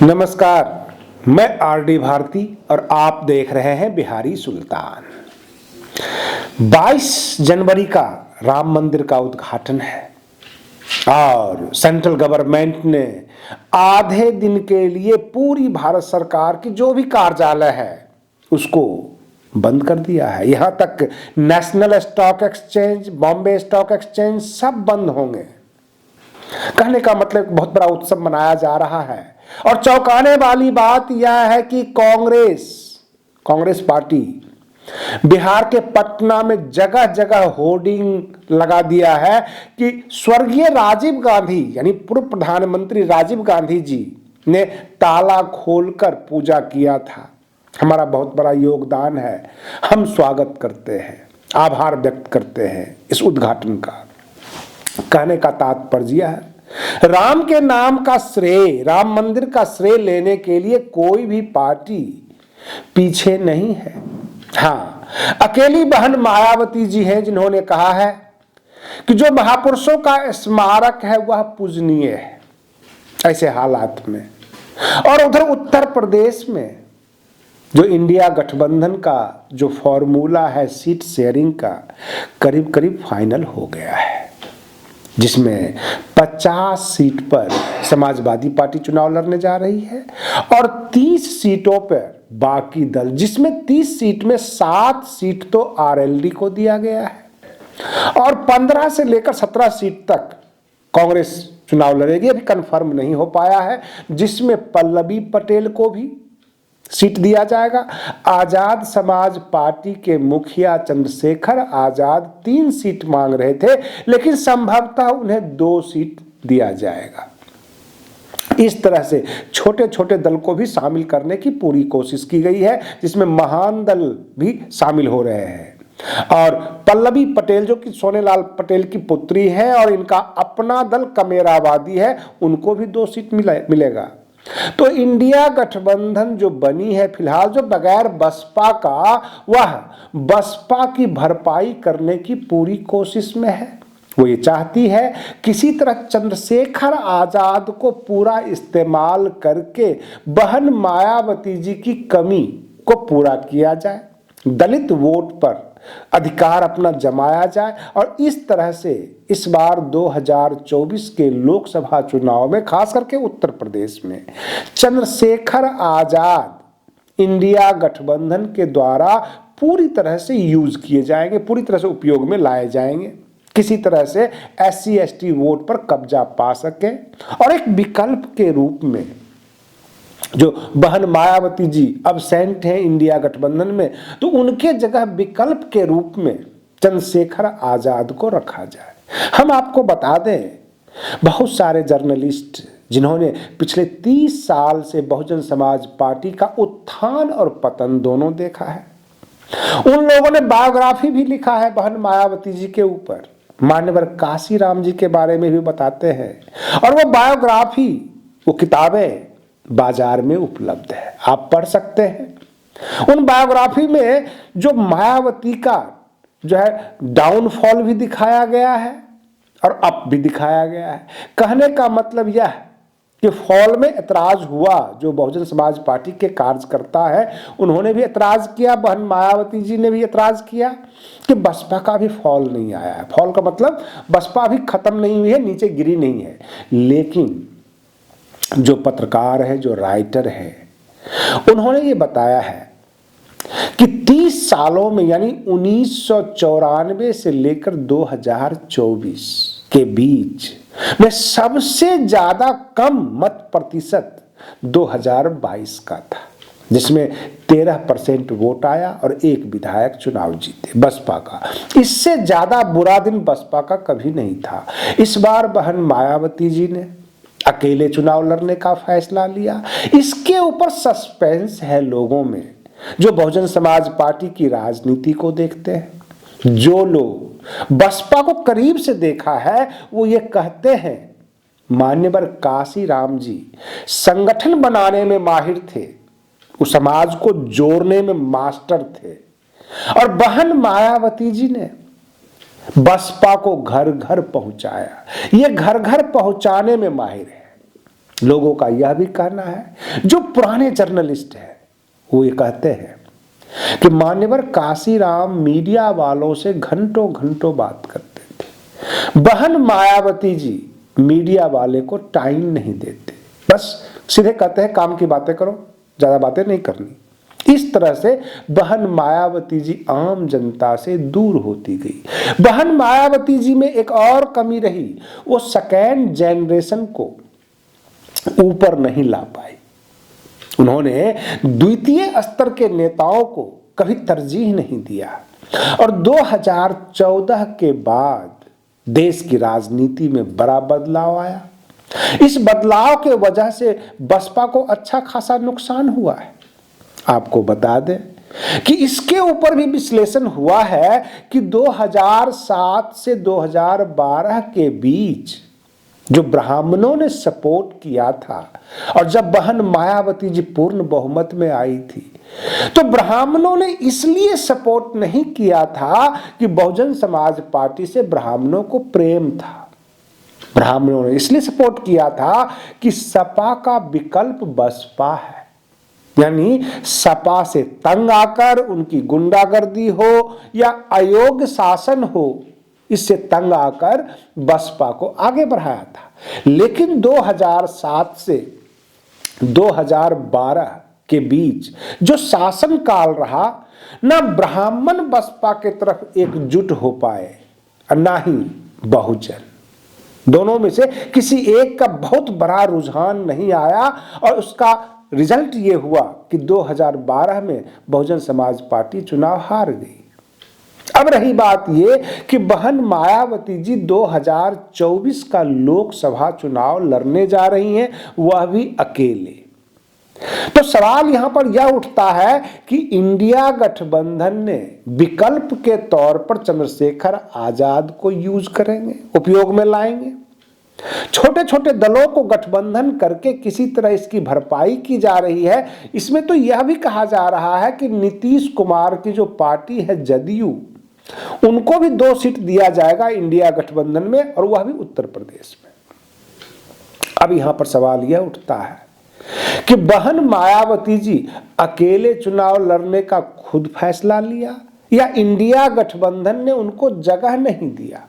नमस्कार, मैं आरडी भारती और आप देख रहे हैं बिहारी सुल्तान। 22 जनवरी का राम मंदिर का उद्घाटन है और सेंट्रल गवर्नमेंट ने आधे दिन के लिए पूरी भारत सरकार की जो भी कार्यालय है उसको बंद कर दिया है। यहां तक national stock exchange, Bombay stock exchange सब बंद होंगे। कहने का मतलब बहुत बड़ा उत्सव मनाया जा रहा है और चौंकाने वाली बात यह है कि कांग्रेस पार्टी बिहार के पटना में जगह जगह होर्डिंग लगा दिया है कि स्वर्गीय राजीव गांधी यानी पूर्व प्रधानमंत्री राजीव गांधी जी ने ताला खोलकर पूजा किया था। हमारा बहुत बड़ा योगदान है, हम स्वागत करते हैं, आभार व्यक्त करते हैं इस उद्घाटन का। कहने का तात्पर्य है राम के नाम का श्रेय, राम मंदिर का श्रेय लेने के लिए कोई भी पार्टी पीछे नहीं है। हाँ, अकेली बहन मायावती जी हैं जिन्होंने कहा है कि जो महापुरुषों का स्मारक है वह पूजनीय है ऐसे हालात में। और उधर उत्तर प्रदेश में जो इंडिया गठबंधन का जो फॉर्मूला है सीट शेयरिंग का करीब करीब फाइनल हो गया है, जिसमें 50 सीट पर समाजवादी पार्टी चुनाव लड़ने जा रही है और 30 सीटों पर बाकी दल, जिसमें 30 सीट में 7 सीट तो आरएलडी को दिया गया है और 15 से लेकर 17 सीट तक कांग्रेस चुनाव लड़ेगी। अभी कंफर्म नहीं हो पाया है, जिसमें पल्लवी पटेल को भी सीट दिया जाएगा। आजाद समाज पार्टी के मुखिया चंद्रशेखर आजाद 3 सीट मांग रहे थे, लेकिन संभवतः उन्हें 2 सीट दिया जाएगा। इस तरह से छोटे छोटे दल को भी शामिल करने की पूरी कोशिश की गई है, जिसमें महान दल भी शामिल हो रहे हैं। और पल्लवी पटेल जो कि सोनेलाल पटेल की पुत्री है और इनका अपना दल कमेरावादी है, उनको भी 2 सीट मिलेगा। तो इंडिया गठबंधन जो बनी है फिलहाल, जो बगैर बसपा का, वह बसपा की भरपाई करने की पूरी कोशिश में है। वो ये चाहती है किसी तरह चंद्रशेखर आजाद को पूरा इस्तेमाल करके बहन मायावती जी की कमी को पूरा किया जाए, दलित वोट पर अधिकार अपना जमाया जाए और इस तरह से इस बार 2024 के लोकसभा चुनाव में, खास करके उत्तर प्रदेश में, चंद्रशेखर आजाद इंडिया गठबंधन के द्वारा पूरी तरह से यूज किए जाएंगे, पूरी तरह से उपयोग में लाए जाएंगे, किसी तरह से SC ST वोट पर कब्जा पा सके। और एक विकल्प के रूप में जो बहन मायावती जी अब्सेंट हैं इंडिया गठबंधन में, तो उनके जगह विकल्प के रूप में चंद्रशेखर आजाद को रखा जाए। हम आपको बता दें, बहुत सारे जर्नलिस्ट जिन्होंने पिछले 30 साल से बहुजन समाज पार्टी का उत्थान और पतन दोनों देखा है, उन लोगों ने बायोग्राफी भी लिखा है बहन मायावती जी के ऊपर। मान्यवर काशीराम जी के बारे में भी बताते हैं और वो बायोग्राफी, वो किताबें बाजार में उपलब्ध है, आप पढ़ सकते हैं। उन बायोग्राफी में जो मायावती का जो है डाउनफॉल भी दिखाया गया है और अप भी दिखाया गया है। कहने का मतलब यह कि फॉल में ऐतराज हुआ, जो बहुजन समाज पार्टी के कार्यकर्ता है उन्होंने भी ऐतराज किया, बहन मायावती जी ने भी ऐतराज किया कि बसपा का भी फॉल नहीं आया है। फॉल का मतलब बसपा भी खत्म नहीं हुई है, नीचे गिरी नहीं है। लेकिन जो पत्रकार है, जो राइटर है, उन्होंने ये बताया है कि 30 सालों में यानी 1994 से लेकर 2024 के बीच में सबसे ज्यादा कम मत प्रतिशत 2022 का था, जिसमें 13% वोट आया और 1 विधायक चुनाव जीते बसपा का। इससे ज्यादा बुरा दिन बसपा का कभी नहीं था। इस बार बहन मायावती जी ने अकेले चुनाव लड़ने का फैसला लिया। इसके ऊपर सस्पेंस है लोगों में, जो बहुजन समाज पार्टी की राजनीति को देखते हैं। जो लोग बसपा को करीब से देखा है वो ये कहते हैं मान्यवर काशीराम जी संगठन बनाने में माहिर थे, उस समाज को जोड़ने में मास्टर थे, और बहन मायावती जी ने बसपा को घर घर पहुंचाया। ये घर घर पहुंचाने में माहिर है। लोगों का यह भी कहना है, जो पुराने जर्नलिस्ट हैं वो ये कहते हैं कि मान्यवर काशीराम मीडिया वालों से घंटों घंटों बात करते थे। बहन मायावती जी मीडिया वाले को टाइम नहीं देते, बस सीधे कहते हैं काम की बातें करो, ज्यादा बातें नहीं करनी। इस तरह से बहन मायावती जी आम जनता से दूर होती गई। बहन मायावती जी में एक और कमी रही, वो सेकेंड जनरेशन को ऊपर नहीं ला पाई। उन्होंने द्वितीय स्तर के नेताओं को कभी तरजीह नहीं दिया और 2014 के बाद देश की राजनीति में बड़ा बदलाव आया। इस बदलाव के वजह से बसपा को अच्छा खासा नुकसान हुआ है। आपको बता दें कि इसके ऊपर भी विश्लेषण हुआ है कि 2007 से 2012 के बीच जो ब्राह्मणों ने सपोर्ट किया था और जब बहन मायावती जी पूर्ण बहुमत में आई थी, तो ब्राह्मणों ने इसलिए सपोर्ट नहीं किया था कि बहुजन समाज पार्टी से ब्राह्मणों को प्रेम था। ब्राह्मणों ने इसलिए सपोर्ट किया था कि सपा का विकल्प बसपा है, यानी सपा से तंग आकर उनकी गुंडागर्दी हो या अयोग्य शासन हो, इससे तंग आकर बसपा को आगे बढ़ाया था। लेकिन 2007 से 2012 के बीच जो शासन काल रहा, ना ब्राह्मण बसपा के तरफ एकजुट हो पाए और ना ही बहुजन। दोनों में से किसी एक का बहुत बड़ा रुझान नहीं आया और उसका रिजल्ट ये हुआ कि 2012 में बहुजन समाज पार्टी चुनाव हार गई। अब रही बात ये कि बहन मायावती जी 2024 का लोकसभा चुनाव लड़ने जा रही हैं, वह भी अकेले। तो सवाल यहां पर यह उठता है कि इंडिया गठबंधन ने विकल्प के तौर पर चंद्रशेखर आजाद को यूज करेंगे, उपयोग में लाएंगे। छोटे छोटे दलों को गठबंधन करके किसी तरह इसकी भरपाई की जा रही है। इसमें तो यह भी कहा जा रहा है कि नीतीश कुमार की जो पार्टी है जदयू, उनको भी 2 सीट दिया जाएगा इंडिया गठबंधन में, और वह भी उत्तर प्रदेश में। अब यहां पर सवाल यह उठता है कि बहन मायावती जी अकेले चुनाव लड़ने का खुद फैसला लिया या इंडिया गठबंधन ने उनको जगह नहीं दिया,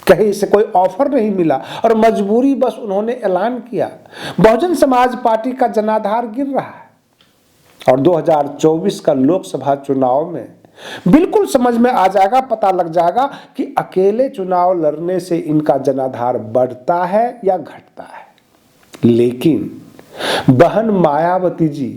कहीं से कोई ऑफर नहीं मिला और मजबूरी बस उन्होंने ऐलान किया। बहुजन समाज पार्टी का जनाधार गिर रहा है और 2024 का लोकसभा चुनाव में बिल्कुल समझ में आ जाएगा, पता लग जाएगा कि अकेले चुनाव लड़ने से इनका जनाधार बढ़ता है या घटता है। लेकिन बहन मायावती जी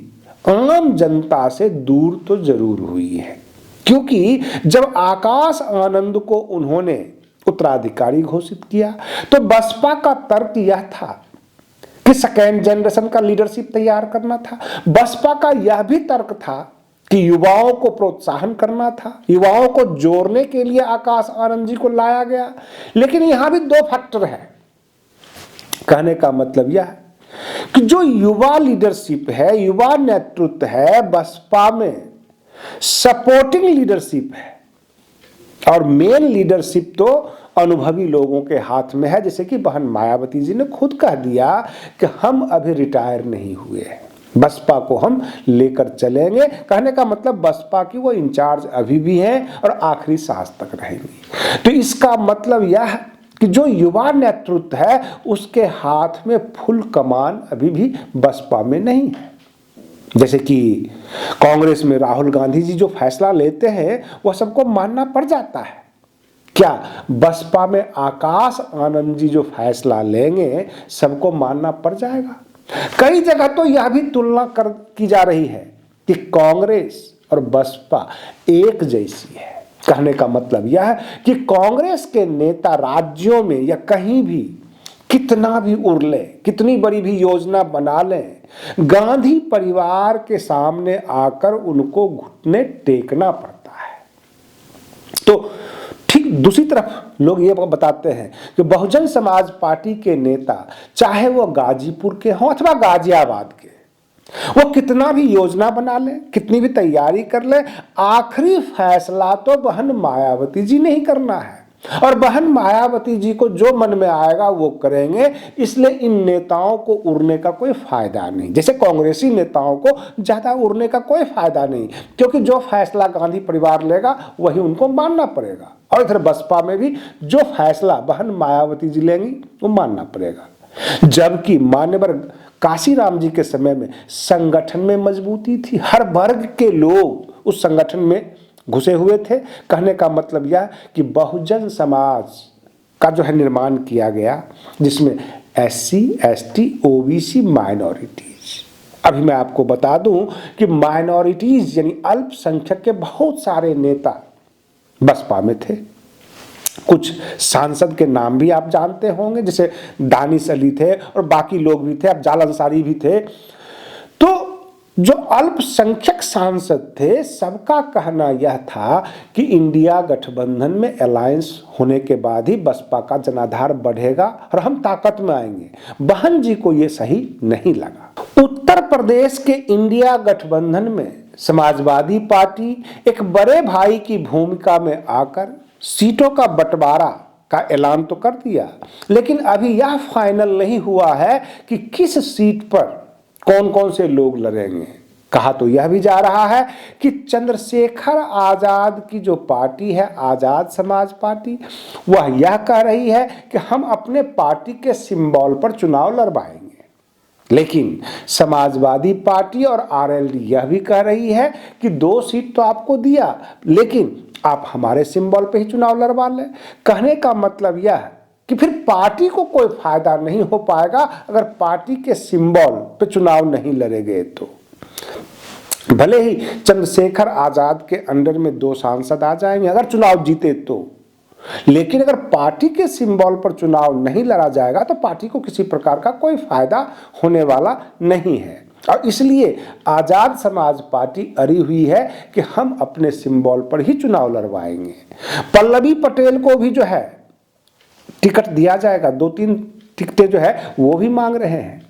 आम जनता से दूर तो जरूर हुई है, क्योंकि जब आकाश आनंद को उन्होंने उत्तराधिकारी घोषित किया तो बसपा का तर्क यह था कि सेकेंड जनरेशन का लीडरशिप तैयार करना था। बसपा का यह भी तर्क था कि युवाओं को प्रोत्साहन करना था, युवाओं को जोड़ने के लिए आकाश आनंद जी को लाया गया। लेकिन यहां भी 2 फैक्टर है। कहने का मतलब यह है कि जो युवा लीडरशिप है, युवा नेतृत्व है बसपा में, सपोर्टिंग लीडरशिप है और मेन लीडरशिप तो अनुभवी लोगों के हाथ में है। जैसे कि बहन मायावती जी ने खुद कह दिया कि हम अभी रिटायर नहीं हुए हैं, बसपा को हम लेकर चलेंगे। कहने का मतलब बसपा की वो इंचार्ज अभी भी हैं और आखिरी सांस तक रहेंगी। तो इसका मतलब यह कि जो युवा नेतृत्व है उसके हाथ में फुल कमान अभी भी बसपा में नहीं है। जैसे कि कांग्रेस में राहुल गांधी जी जो फैसला लेते हैं वह सबको मानना पड़ जाता है, क्या बसपा में आकाश आनंद जी जो फैसला लेंगे सबको मानना पड़ जाएगा? कई जगह तो यह भी तुलना की जा रही है कि कांग्रेस और बसपा एक जैसी है। कहने का मतलब यह है कि कांग्रेस के नेता राज्यों में या कहीं भी कितना भी उड़ ले, कितनी बड़ी भी योजना बना लें, गांधी परिवार के सामने आकर उनको घुटने टेकना पड़ता है। तो ठीक दूसरी तरफ लोग ये बताते हैं कि बहुजन समाज पार्टी के नेता, चाहे वो गाजीपुर के हों अथवा गाजियाबाद के, वो कितना भी योजना बना ले, कितनी भी तैयारी कर ले, आखिरी फैसला तो बहन मायावती जी ने ही करना है। और बहन मायावती जी को जो मन में आएगा वो करेंगे, इसलिए इन नेताओं को उड़ने का कोई फायदा नहीं। जैसे कांग्रेसी नेताओं को ज्यादा उड़ने का कोई फायदा नहीं, क्योंकि जो फैसला गांधी परिवार लेगा वही उनको मानना पड़ेगा। और इधर बसपा में भी जो फैसला बहन मायावती जी लेंगी वो मानना पड़ेगा। जबकि मान्यवर काशीराम जी के समय में संगठन में मजबूती थी, हर वर्ग के लोग उस संगठन में घुसे हुए थे। कहने का मतलब यह कि बहुजन समाज का जो है निर्माण किया गया, जिसमें SC, ST, OBC, माइनॉरिटीज। अभी मैं आपको बता दूं कि माइनॉरिटीज यानी अल्पसंख्यक के बहुत सारे नेता बसपा में थे। कुछ सांसद के नाम भी आप जानते होंगे, जैसे दानिश अली थे और बाकी लोग भी थे, अब जाल अंसारी भी थे। तो जो अल्पसंख्यक सांसद थे, सबका कहना यह था कि इंडिया गठबंधन में अलायंस होने के बाद ही बसपा का जनाधार बढ़ेगा और हम ताकत में आएंगे। बहन जी को यह सही नहीं लगा। उत्तर प्रदेश के इंडिया गठबंधन में समाजवादी पार्टी एक बड़े भाई की भूमिका में आकर सीटों का बंटवारा का ऐलान तो कर दिया, लेकिन अभी यह फाइनल नहीं हुआ है कि किस सीट पर कौन कौन से लोग लड़ेंगे। कहा तो यह भी जा रहा है कि चंद्रशेखर आजाद की जो पार्टी है, आजाद समाज पार्टी, वह यह कह रही है कि हम अपने पार्टी के सिंबल पर चुनाव लड़वाएंगे। लेकिन समाजवादी पार्टी और RLD यह भी कह रही है कि 2 सीट तो आपको दिया, लेकिन आप हमारे सिंबल पे ही चुनाव लड़वा लें। कहने का मतलब यह है कि फिर पार्टी को कोई फायदा नहीं हो पाएगा अगर पार्टी के सिंबल पे चुनाव नहीं लड़े गए तो। भले ही चंद्रशेखर आजाद के अंडर में 2 सांसद आ जाएंगे अगर चुनाव जीते तो, लेकिन अगर पार्टी के सिंबल पर चुनाव नहीं लड़ा जाएगा तो पार्टी को किसी प्रकार का कोई फायदा होने वाला नहीं है। और इसलिए आजाद समाज पार्टी अड़ी हुई है कि हम अपने सिंबल पर ही चुनाव लड़वाएंगे। पल्लवी पटेल को भी जो है टिकट दिया जाएगा, 2-3 टिकटें जो है वो भी मांग रहे हैं।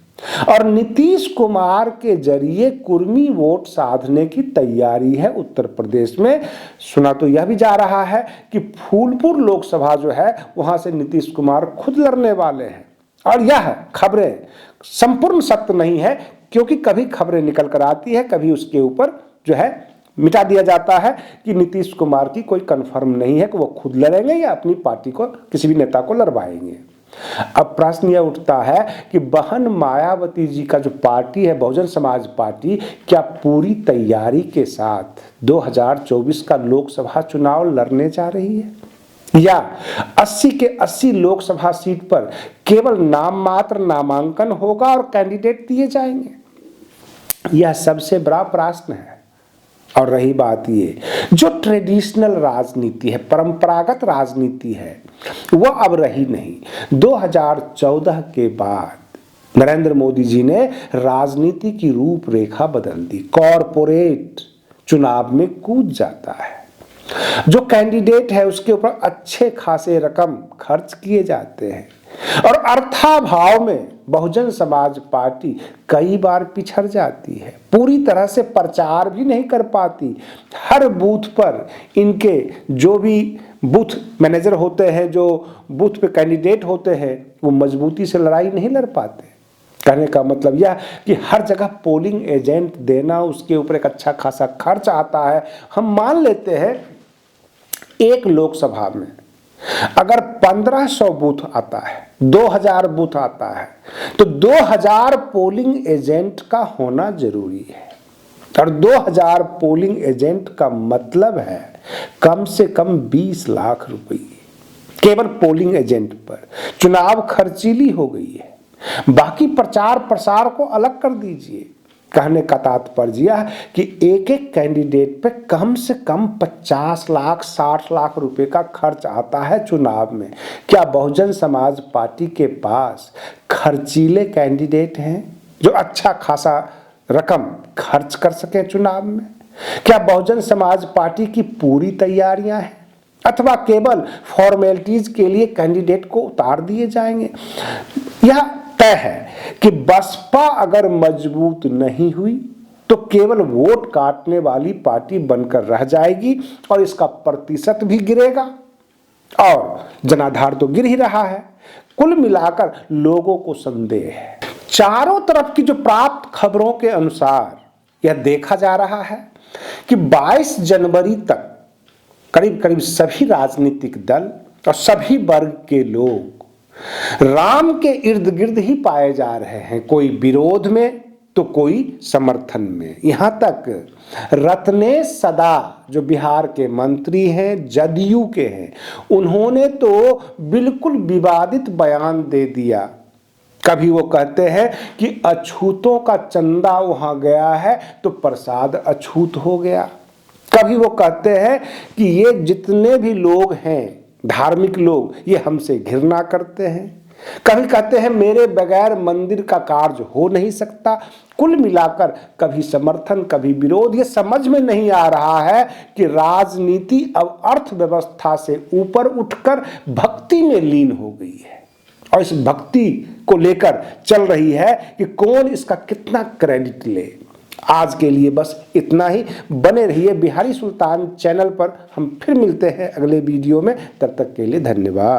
और नीतीश कुमार के जरिए कुर्मी वोट साधने की तैयारी है उत्तर प्रदेश में। सुना तो यह भी जा रहा है कि फूलपुर लोकसभा जो है वहां से नीतीश कुमार खुद लड़ने वाले हैं। और यह खबरें संपूर्ण सत्य नहीं है, क्योंकि कभी खबरें निकल कर आती है, कभी उसके ऊपर जो है मिटा दिया जाता है कि नीतीश कुमार की कोई कंफर्म नहीं है कि वो खुद लड़ेंगे या अपनी पार्टी को किसी भी नेता को लड़वाएंगे। अब प्रश्न यह उठता है कि बहन मायावती जी का जो पार्टी है बहुजन समाज पार्टी, क्या पूरी तैयारी के साथ 2024 का लोकसभा चुनाव लड़ने जा रही है, या 80 के 80 लोकसभा सीट पर केवल नाम मात्र नामांकन होगा और कैंडिडेट दिए जाएंगे? यह सबसे बड़ा प्रश्न है। और रही बात ये, जो ट्रेडिशनल राजनीति है, परंपरागत राजनीति है, वह अब रही नहीं। 2014 के बाद नरेंद्र मोदी जी ने राजनीति की रूपरेखा बदल दी। कॉरपोरेट चुनाव में कूद जाता है, जो कैंडिडेट है उसके ऊपर अच्छे खासे रकम खर्च किए जाते हैं, और अर्थाभाव में बहुजन समाज पार्टी कई बार पिछड़ जाती है, पूरी तरह से प्रचार भी नहीं कर पाती। हर बूथ पर इनके जो भी बूथ मैनेजर होते हैं, जो बूथ पे कैंडिडेट होते हैं, वो मजबूती से लड़ाई नहीं लड़ पाते। कहने का मतलब यह कि हर जगह पोलिंग एजेंट देना, उसके ऊपर एक अच्छा खासा खर्च आता है। हम मान लेते हैं एक लोकसभा में अगर 1500 बूथ आता है, 2000 बूथ आता है, तो 2000 पोलिंग एजेंट का होना जरूरी है। और 2000 पोलिंग एजेंट का मतलब है कम से कम 20 लाख रुपए केवल पोलिंग एजेंट पर। चुनाव खर्चीली हो गई है, बाकी प्रचार प्रसार को अलग कर दीजिए। कहने का तात्पर्य यह कि एक एक कैंडिडेट पे कम से कम 50 लाख 60 लाख रुपए का खर्च आता है चुनाव में। क्या बहुजन समाज पार्टी के पास खर्चीले कैंडिडेट हैं जो अच्छा खासा रकम खर्च कर सके चुनाव में? क्या बहुजन समाज पार्टी की पूरी तैयारियां हैं, अथवा केवल फॉर्मेलिटीज के लिए कैंडिडेट को उतार दिए जाएंगे? यह तय है कि बसपा अगर मजबूत नहीं हुई तो केवल वोट काटने वाली पार्टी बनकर रह जाएगी और इसका प्रतिशत भी गिरेगा। और जनाधार तो गिर ही रहा है। कुल मिलाकर लोगों को संदेह है। चारों तरफ की जो प्राप्त खबरों के अनुसार यह देखा जा रहा है कि 22 जनवरी तक करीब करीब सभी राजनीतिक दल और सभी वर्ग के लोग राम के इर्द गिर्द ही पाए जा रहे हैं, कोई विरोध में तो कोई समर्थन में। यहां तक रत्नेश सदा जो बिहार के मंत्री हैं, जदयू के हैं, उन्होंने तो बिल्कुल विवादित बयान दे दिया। कभी वो कहते हैं कि अछूतों का चंदा वहां गया है तो प्रसाद अछूत हो गया। कभी वो कहते हैं कि ये जितने भी लोग हैं धार्मिक लोग, ये हमसे घृणा करते हैं। कभी कहते हैं मेरे बगैर मंदिर का कार्य हो नहीं सकता। कुल मिलाकर कभी समर्थन कभी विरोध। ये समझ में नहीं आ रहा है कि राजनीति अब अर्थव्यवस्था से ऊपर उठकर भक्ति में लीन हो गई है और इस भक्ति को लेकर चल रही है कि कौन इसका कितना क्रेडिट ले। आज के लिए बस इतना ही। बने रहिए बिहारी सुल्तान चैनल पर। हम फिर मिलते हैं अगले वीडियो में। तब तक के लिए धन्यवाद।